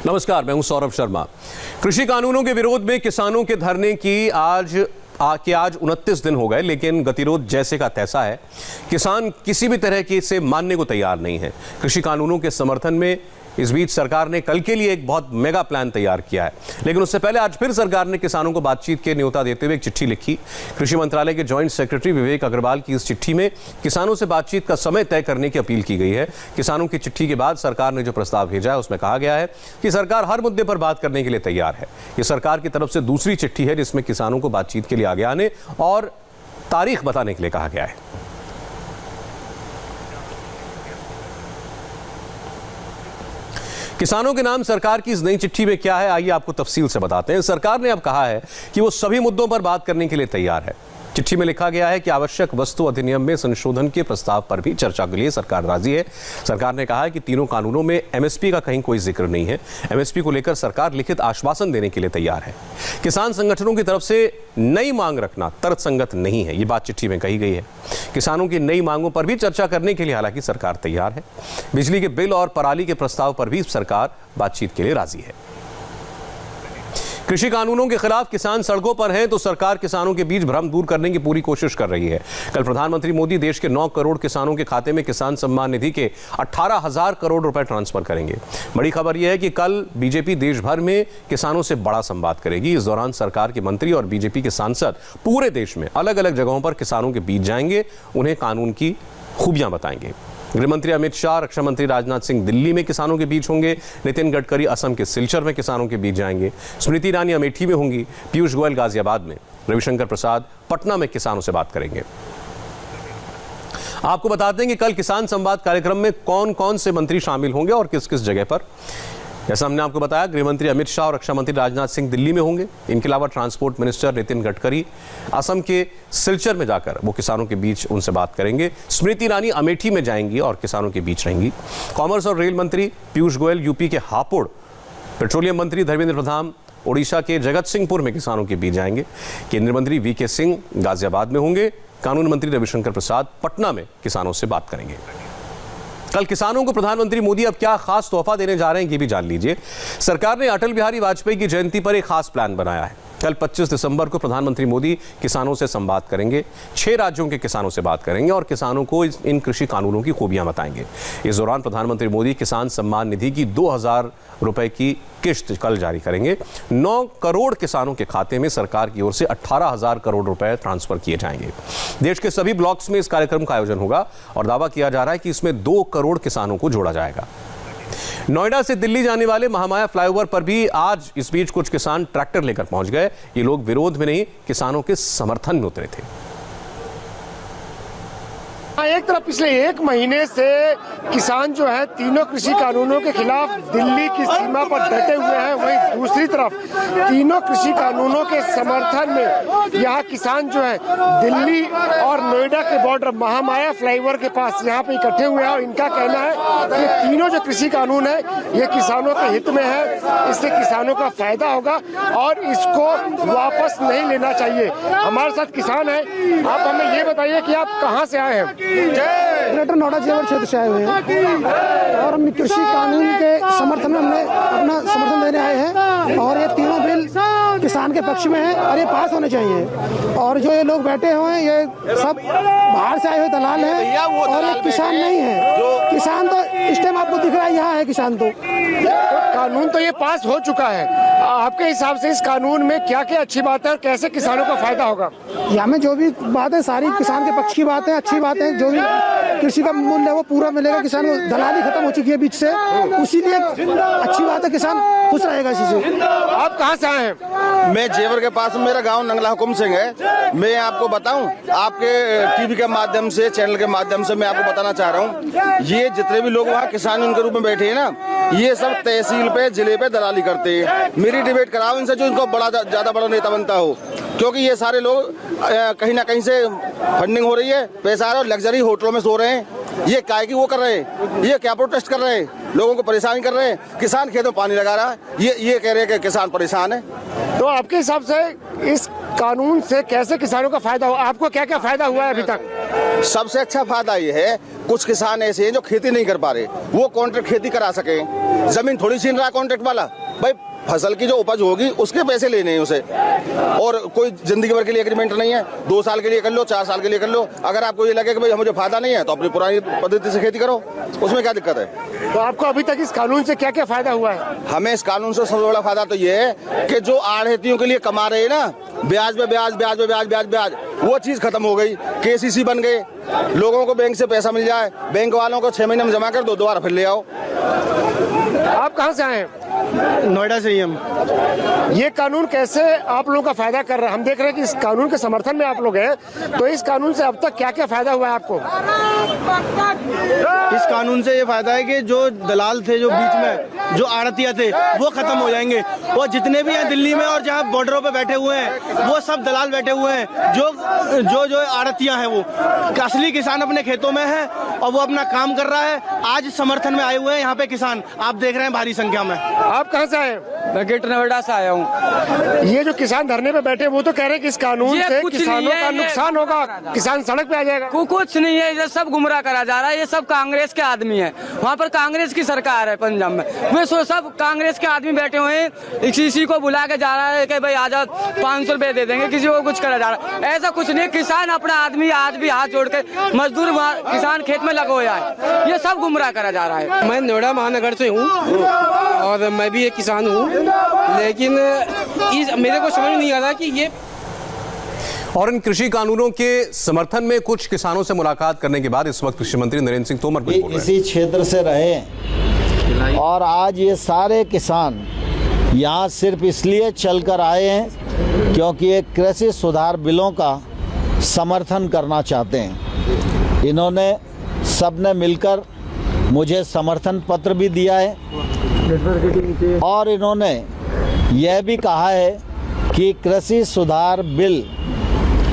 नमस्कार, मैं हूं सौरभ शर्मा। कृषि कानूनों के विरोध में किसानों के धरने की आज 29 दिन हो गए, लेकिन गतिरोध जैसे का तैसा है। किसान किसी भी तरह की इसे मानने को तैयार नहीं है। कृषि कानूनों के समर्थन में इस बीच सरकार ने कल के लिए एक बहुत मेगा प्लान तैयार किया है, लेकिन उससे पहले आज फिर सरकार ने किसानों को बातचीत के न्योता देते हुए एक चिट्ठी लिखी। कृषि मंत्रालय के जॉइंट सेक्रेटरी विवेक अग्रवाल की इस चिट्ठी में किसानों से बातचीत का समय तय करने की अपील की गई है। किसानों की चिट्ठी के बाद सरकार ने जो प्रस्ताव भेजा है उसमें कहा गया है कि सरकार हर मुद्दे पर बात करने के लिए तैयार है। ये सरकार की तरफ से दूसरी चिट्ठी है जिसमें किसानों को बातचीत के लिए आगे आने और तारीख बताने के लिए कहा गया है। किसानों के नाम सरकार की इस नई चिट्ठी में क्या है, आइए आपको तफसील से बताते हैं। सरकार ने अब कहा है कि वो सभी मुद्दों पर बात करने के लिए तैयार है। चिट्ठी में लिखा गया है कि आवश्यक वस्तु अधिनियम में संशोधन के प्रस्ताव पर भी चर्चा के लिए सरकार राजी है। सरकार ने कहा है कि तीनों कानूनों में एमएसपी का कहीं कोई जिक्र नहीं है। एमएसपी को लेकर सरकार लिखित आश्वासन देने के लिए तैयार है। किसान संगठनों की तरफ से नई मांग रखना तर्कसंगत नहीं है, ये बात चिट्ठी में कही गई है। किसानों की नई मांगों पर भी चर्चा करने के लिए हालांकि सरकार तैयार है। बिजली के बिल और पराली के प्रस्ताव पर भी सरकार बातचीत के लिए राजी है। कृषि कानूनों के खिलाफ किसान सड़कों पर हैं तो सरकार किसानों के बीच भ्रम दूर करने की पूरी कोशिश कर रही है। कल प्रधानमंत्री मोदी देश के 9 करोड़ किसानों के खाते में किसान सम्मान निधि के 18,000 करोड़ रुपए ट्रांसफर करेंगे। बड़ी खबर यह है कि कल बीजेपी देश भर में किसानों से बड़ा संवाद करेगी। इस दौरान सरकार के मंत्री और बीजेपी के सांसद पूरे देश में अलग अलग जगहों पर किसानों के बीच जाएंगे, उन्हें कानून की खूबियां बताएंगे। गृहमंत्री अमित शाह, रक्षा मंत्री राजनाथ सिंह दिल्ली में किसानों के बीच होंगे। नितिन गडकरी असम के सिलचर में किसानों के बीच जाएंगे। स्मृति ईरानी अमेठी में होंगी। पीयूष गोयल गाजियाबाद में। रविशंकर प्रसाद पटना में किसानों से बात करेंगे। आपको बताते हैं कि कल किसान संवाद कार्यक्रम में कौन कौन से मंत्री शामिल होंगे और किस किस जगह पर। जैसा हमने आपको बताया, गृहमंत्री अमित शाह और रक्षा मंत्री राजनाथ सिंह दिल्ली में होंगे। इनके अलावा ट्रांसपोर्ट मिनिस्टर नितिन गडकरी असम के सिलचर में जाकर वो किसानों के बीच उनसे बात करेंगे। स्मृति ईरानी अमेठी में जाएंगी और किसानों के बीच रहेंगी। कॉमर्स और रेल मंत्री पीयूष गोयल यूपी के हापुड़, पेट्रोलियम मंत्री धर्मेंद्र प्रधान ओडिशा के जगत सिंहपुर में किसानों के बीच जाएंगे। केंद्रीय मंत्री वीके सिंह गाजियाबाद में होंगे। कानून मंत्री रविशंकर प्रसाद पटना में किसानों से बात करेंगे। कल किसानों को प्रधानमंत्री मोदी अब क्या खास तोहफा देने जा रहे हैं, ये भी जान लीजिए। सरकार ने अटल बिहारी वाजपेयी की जयंती पर एक खास प्लान बनाया है। कल 25 दिसंबर को प्रधानमंत्री मोदी किसानों से संवाद करेंगे। 6 राज्यों के किसानों से बात करेंगे और किसानों को इन कृषि कानूनों की खूबियां बताएंगे। इस दौरान प्रधानमंत्री मोदी किसान सम्मान निधि की 2,000 रुपए की किश्त कल जारी करेंगे। 9 करोड़ किसानों के खाते में सरकार की ओर से 18,000 करोड़ रुपए ट्रांसफर किए जाएंगे। देश के सभी ब्लॉक्स में इस कार्यक्रम का आयोजन होगा और दावा किया जा रहा है कि इसमें 2 करोड़ किसानों को जोड़ा जाएगा। नोएडा से दिल्ली जाने वाले महामाया फ्लाईओवर पर भी आज इस बीच कुछ किसान ट्रैक्टर लेकर पहुंच गए। ये लोग विरोध में नहीं, किसानों के समर्थन में उतरे थे। एक तरफ पिछले 1 महीने से किसान जो है तीनों कृषि कानूनों के खिलाफ दिल्ली की सीमा पर डटे हुए हैं, वहीं दूसरी तरफ तीनों कृषि कानूनों के समर्थन में यहाँ किसान जो है दिल्ली और नोएडा के बॉर्डर महामाया फ्लाईओवर के पास यहाँ पे इकट्ठे हुए हैं और इनका कहना है कि तीनों जो कृषि कानून है ये किसानों के हित में है, इससे किसानों का फायदा होगा और इसको वापस नहीं लेना चाहिए। हमारे साथ किसान है, आप हमें ये बताइए कि आप कहाँ से आए हैं? ग्रेटर नोएडा जेवर क्षेत्र से आए हुए हैं और हम कृषि कानून के समर्थन में हमने अपना समर्थन देने आए हैं और ये तीनों बिल किसान के पक्ष में है और ये पास होने चाहिए। और जो ये लोग बैठे हुए हैं ये सब बाहर से आए हुए दलाल हैं और ये किसान नहीं है। किसान तो इस टाइम आपको दिख रहा है, यहाँ है किसान। तो कानून तो ये पास हो चुका है, आपके हिसाब से इस कानून में क्या क्या अच्छी बात है और कैसे किसानों को फायदा होगा? यहाँ में जो भी बात है सारी किसान के पक्ष की बात है, अच्छी बात है। जो भी कृषि का मूल्य है वो पूरा मिलेगा, किसान को दलाली खत्म हो चुकी है बीच से, उसीलिए अच्छी बात है, किसान खुश रहेगा इसी से। आप कहाँ से आए हैं? मैं जेवर के पास, मेरा गांव नंगला हुकुम सिंह है। मैं आपको बताऊं, आपके टीवी के माध्यम से, चैनल के माध्यम से मैं आपको बताना चाह रहा हूं, ये जितने भी लोग वहाँ किसान उनके रूप में बैठे हैं ना, ये सब तहसील पे जिले पे दलाली करते हैं। मेरी डिबेट कराओ इनसे, जो इनको बड़ा ज्यादा बड़ा नेता बनता हो, क्योंकि ये सारे लोग कहीं ना कहीं से फंडिंग हो रही है, पैसा आ रहा है और लग्जरी होटलों में सो रहे हैं। ये काय की वो कर रहे हैं, ये क्या प्रोटेस्ट कर रहे हैं, लोगों को परेशान कर रहे हैं। किसान खेतों में पानी लगा रहा है, ये कह रहे हैं कि किसान परेशान है। तो आपके हिसाब से इस कानून से कैसे किसानों का फायदा हो? आपको क्या क्या फायदा हुआ है अभी तक? सबसे अच्छा फायदा ये है कुछ किसान ऐसे हैं जो खेती नहीं कर पा रहे, वो कॉन्ट्रैक्ट खेती करा सके। जमीन थोड़ी छीन रहा कॉन्ट्रैक्ट वाला, भाई फसल की जो उपज होगी उसके पैसे लेने हैं उसे, और कोई जिंदगी भर के लिए एग्रीमेंट नहीं है। 2 साल के लिए कर लो, 4 साल के लिए कर लो। अगर आपको ये लगे कि भाई मुझे फायदा नहीं है तो अपनी पुरानी पद्धति से खेती करो, उसमें क्या दिक्कत है। तो आपको अभी तक इस कानून से क्या क्या फायदा हुआ है? हमें इस कानून से सबसे बड़ा फायदा तो ये है कि जो आढ़तियों के लिए कमा रहे हैं ना, ब्याज पे ब्याज ब्याज पे ब्याज ब्याज ब्याज, वो चीज खत्म हो गई। KCC बन गए, लोगों को बैंक से पैसा मिल जाए, बैंक वालों को 6 महीने में जमा कर दो, दोबारा फिर ले आओ। आप कहाँ से आए हैं? नोएडा से ही हम। ये कानून कैसे आप लोगों का फायदा कर रहा है? हम देख रहे हैं कि इस कानून के समर्थन में आप लोग हैं, तो इस कानून से अब तक क्या क्या फायदा हुआ है आपको? इस कानून से ये फायदा है कि जो दलाल थे, जो बीच में जो आड़तिया थे, वो खत्म हो जाएंगे। और जितने भी हैं दिल्ली में और जहाँ बॉर्डरों पे बैठे हुए हैं, वो सब दलाल बैठे हुए हैं। जो आड़तिया हैं, वो असली किसान अपने खेतों में है और वो अपना काम कर रहा है। आज समर्थन में आए हुए हैं यहाँ पे किसान, आप देख रहे हैं भारी संख्या में। आप कहाँ से आए? मैं ग्रेटर नोएडा से आया हूँ। ये जो किसान धरने पे बैठे, वो तो कह रहे हैं कि इस कानून ये से कुछ किसानों नहीं है, का ये नुकसान होगा, किसान सड़क पे आ जाएगा। कुछ नहीं है, ये सब गुमराह करा जा रहा है। ये सब कांग्रेस के आदमी है, वहाँ पर कांग्रेस की सरकार है पंजाब में, वे सब कांग्रेस के आदमी बैठे हुए हैं। किसी को बुला के जा रहा है कि भाई आजाद 500 रुपए दे देंगे, किसी को कुछ करा जा रहा है। ऐसा कुछ नहीं, किसान अपना आदमी आज भी हाथ जोड़ के मजदूर किसान खेत में लगा हुआ है। ये सब गुमराह करा जा रहा है। मैं नोएडा महानगर से हूँ और मैं भी एक किसान हूँ, लेकिन मेरे को समझ नहीं आ रहा कि ये। और इन कृषि कानूनों के समर्थन में कुछ किसानों से मुलाकात करने के बाद इस वक्त कृषि मंत्री नरेंद्र सिंह तोमर बोल रहे हैं। इसी क्षेत्र से रहे और आज ये सारे किसान यहाँ सिर्फ इसलिए चलकर आए हैं क्योंकि ये कृषि सुधार बिलों का समर्थन करना चाहते हैं। इन्होंने सबने मिलकर मुझे समर्थन पत्र भी दिया है और इन्होंने यह भी कहा है कि कृषि सुधार बिल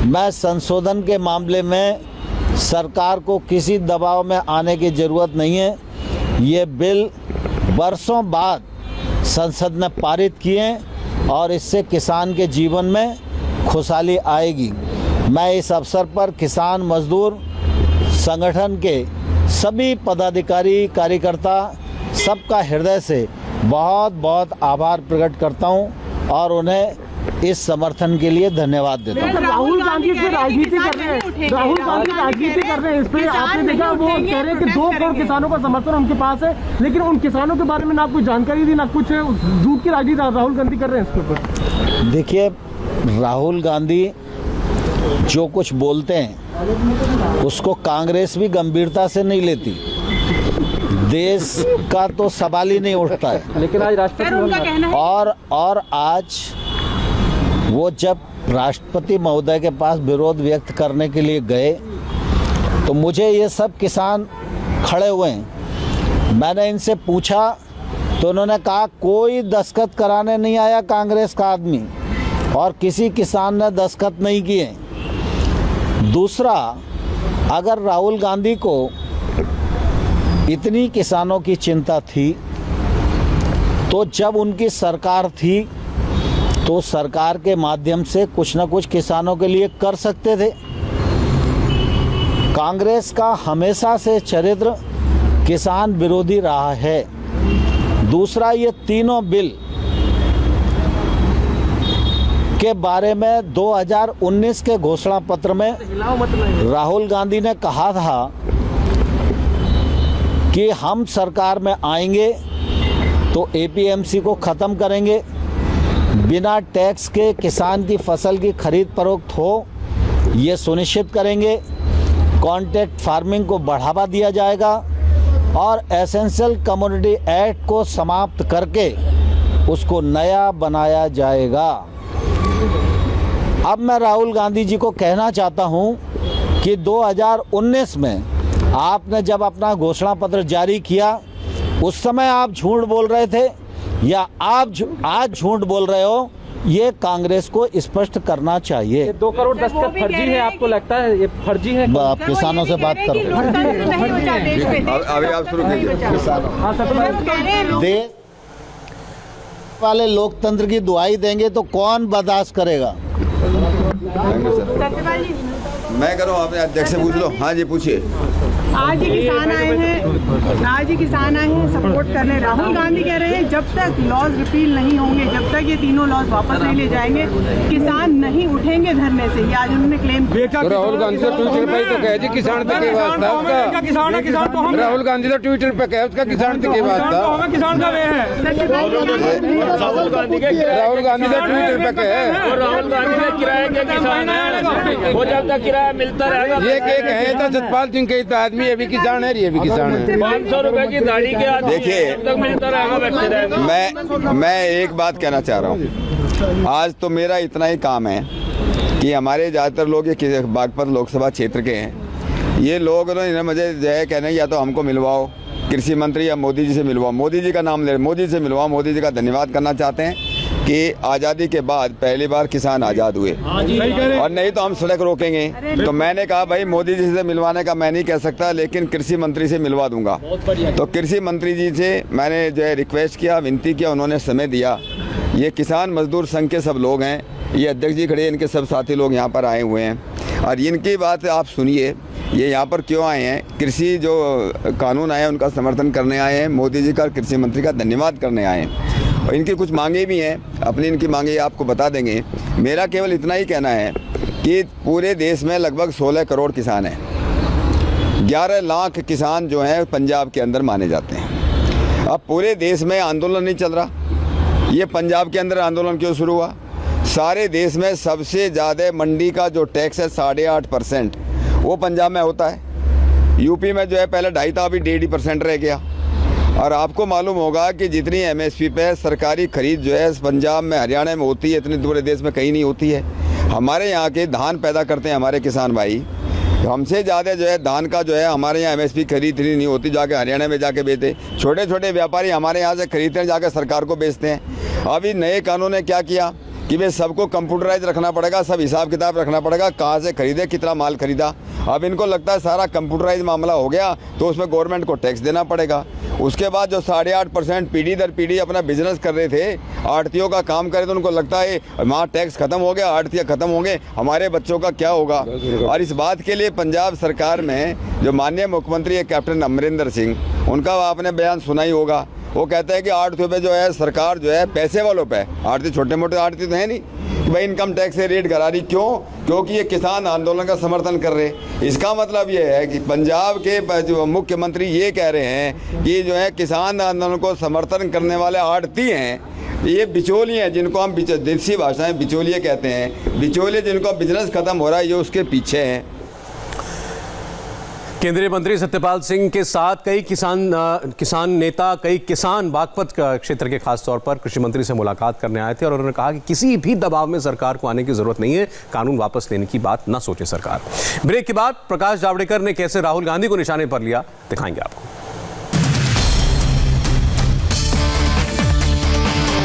में संशोधन के मामले में सरकार को किसी दबाव में आने की ज़रूरत नहीं है। ये बिल वर्षों बाद संसद ने पारित किए और इससे किसान के जीवन में खुशहाली आएगी। मैं इस अवसर पर किसान मजदूर संगठन के सभी पदाधिकारी कार्यकर्ता सबका हृदय से बहुत बहुत आभार प्रकट करता हूं और उन्हें इस समर्थन के लिए धन्यवाद देता हूं। राहुल गांधी इस पे राजनीति कर रहे हैं, राहुल गांधी राजनीति कर रहे हैं इस पे। आपने देखा, वो कह रहे हैं कि 2 करोड़ किसानों का समर्थन उनके पास है, लेकिन उन किसानों के बारे में ना कुछ जानकारी दी, ना कुछ। झूठ की राजनीति राहुल गांधी कर रहे हैं इसके ऊपर। देखिए, राहुल गांधी जो कुछ बोलते हैं उसको कांग्रेस भी गंभीरता से नहीं लेती। देश का तो सवाल ही नहीं उठता है। लेकिन आज राष्ट्रपति और आज वो जब राष्ट्रपति महोदय के पास विरोध व्यक्त करने के लिए गए तो मुझे ये सब किसान खड़े हुए हैं। मैंने इनसे पूछा तो उन्होंने कहा कोई दस्तखत कराने नहीं आया कांग्रेस का आदमी और किसी किसान ने दस्तखत नहीं किए। दूसरा, अगर राहुल गांधी को इतनी किसानों की चिंता थी तो जब उनकी सरकार थी तो सरकार के माध्यम से कुछ न कुछ किसानों के लिए कर सकते थे। कांग्रेस का हमेशा से चरित्र किसान विरोधी रहा है। दूसरा, ये तीनों बिल के बारे में 2019 के घोषणा पत्र में राहुल गांधी ने कहा था कि हम सरकार में आएंगे तो एपीएमसी को ख़त्म करेंगे, बिना टैक्स के किसान की फसल की खरीद फरोख्त हो ये सुनिश्चित करेंगे, कॉन्ट्रैक्ट फार्मिंग को बढ़ावा दिया जाएगा और एसेंशियल कमोडिटी एक्ट को समाप्त करके उसको नया बनाया जाएगा। अब मैं राहुल गांधी जी को कहना चाहता हूं कि 2019 में आपने जब अपना घोषणा पत्र जारी किया उस समय आप झूठ बोल रहे थे या आप आज झूठ बोल रहे हो, ये कांग्रेस को स्पष्ट करना चाहिए। 2 करोड़ दस्तखत फर्जी है, आपको लगता है ये फर्जी है? आप किसानों से बात करो। अभी आप शुरू कीजिए। देश वाले लोकतंत्र की दुहाई देंगे तो कौन बर्दाश्त करेगा? मैं करूँ, आपने अध्यक्ष से पूछ लो। हाँ जी, पूछिए। आज ये किसान आए हैं सपोर्ट करने। राहुल गांधी कह रहे हैं जब तक लॉज रिपील नहीं होंगे, जब तक ये तीनों लॉज वापस नहीं ले जाएंगे, किसान नहीं उठेंगे धरने से। ये आज उन्होंने क्लेम किया। राहुल गांधी तो ट्विटर पर तो कहे जी किसान तक के वास्ता उसका। राहुल गांधी तो ट्विटर पे कहे उसका किसान तक के वास्ता। किसान का वे है राहुल गांधी तो ट्विटर पे कहे। राहुल गांधी ने किराए के किसान है, वो जब तक किराया मिलता रहेगा। ये कहे तो सतपाल सिंह के आदमी ये भी किसान है, ये भी किसान है। 500 रुपए की दाढ़ी के आदमी देखिए, तक मिलता रहेगा, बैठते रहेगा। मैं एक बात कहना चाह रहा हूँ। आज तो मेरा इतना ही काम है कि हमारे ज़्यादातर लोग ये बागपत लोकसभा क्षेत्र के हैं। ये लोग इन्हें मुझे जो है कहने या तो हमको मिलवाओ कृषि मंत्री या मोदी जी से मिलवाओ, मोदी जी का नाम ले, मोदी से मिलवाओ। मोदी जी का धन्यवाद करना चाहते हैं कि आज़ादी के बाद पहली बार किसान आज़ाद हुए, और नहीं तो हम सड़क रोकेंगे। तो मैंने कहा भाई मोदी जी से मिलवाने का मैं नहीं कह सकता, लेकिन कृषि मंत्री से मिलवा दूंगा। तो कृषि मंत्री जी से मैंने जो है रिक्वेस्ट किया, विनती किया, उन्होंने समय दिया। ये किसान मजदूर संघ के सब लोग हैं, ये अध्यक्ष जी खड़े हैं, इनके सब साथी लोग यहाँ पर आए हुए हैं। और इनकी बात आप सुनिए, ये यहाँ पर क्यों आए हैं? कृषि जो कानून आए हैं उनका समर्थन करने आए हैं, मोदी जी का कृषि मंत्री का धन्यवाद करने आए हैं। और इनकी कुछ मांगे भी हैं, अपनी इनकी मांगे आपको बता देंगे। मेरा केवल इतना ही कहना है कि पूरे देश में लगभग 16 करोड़ किसान हैं। 11 लाख किसान जो हैं पंजाब के अंदर माने जाते हैं। अब पूरे देश में आंदोलन नहीं चल रहा, ये पंजाब के अंदर आंदोलन क्यों शुरू हुआ? सारे देश में सबसे ज़्यादा मंडी का जो टैक्स है 8.5%, वो पंजाब में होता है। यूपी में जो है पहले 2.5 था, अभी 1.5% रह गया। और आपको मालूम होगा कि जितनी एमएसपी पे सरकारी खरीद जो है पंजाब में, हरियाणा में होती है, इतनी पूरे देश में कहीं नहीं होती है। हमारे यहाँ के धान पैदा करते हैं हमारे किसान भाई, हमसे ज़्यादा जो है धान का जो है हमारे यहाँ एमएसपी खरीद नहीं होती, जाके हरियाणा में जाके बेचते। छोटे छोटे व्यापारी हमारे यहाँ से खरीदते हैं, जाकर सरकार को बेचते हैं। अभी नए कानून ने क्या किया कि भाई सबको कंप्यूटराइज रखना पड़ेगा, सब हिसाब किताब रखना पड़ेगा, कहाँ से खरीदे, कितना माल खरीदा। अब इनको लगता है सारा कंप्यूटराइज मामला हो गया तो उसमें गवर्नमेंट को टैक्स देना पड़ेगा। उसके बाद जो 8.5% पीढ़ी दर पीढ़ी अपना बिजनेस कर रहे थे, आड़तियों का काम करे, तो उनको लगता है वहाँ टैक्स खत्म हो गया, आड़तियाँ खत्म होंगे, हमारे बच्चों का क्या होगा। और इस बात के लिए पंजाब सरकार में जो माननीय मुख्यमंत्री है कैप्टन अमरिंदर सिंह, उनका आपने बयान सुना ही होगा। वो कहते हैं कि आड़तियों पे जो है सरकार जो है पैसे वालों पे, आड़ती छोटे मोटे आड़ती तो है नहीं कि भाई इनकम टैक्स से रेट करा रही। क्यों? क्योंकि ये किसान आंदोलन का समर्थन कर रहे हैं। इसका मतलब ये है कि पंजाब के जो मुख्यमंत्री ये कह रहे हैं कि जो है किसान आंदोलन को समर्थन करने वाले आड़ती हैं, ये बिचौलिए हैं, जिनको हम देसी भाषा में बिचौलिए कहते हैं। बिचौलिए जिनको बिजनेस खत्म हो रहा है, ये उसके पीछे हैं। केंद्रीय मंत्री सत्यपाल सिंह के साथ कई किसान नेता, कई किसान बागपत क्षेत्र के खास तौर पर कृषि मंत्री से मुलाकात करने आए थे और उन्होंने कहा कि किसी भी दबाव में सरकार को आने की जरूरत नहीं है, कानून वापस लेने की बात न सोचे सरकार। ब्रेक के बाद प्रकाश जावड़ेकर ने कैसे राहुल गांधी को निशाने पर लिया, दिखाएंगे आपको।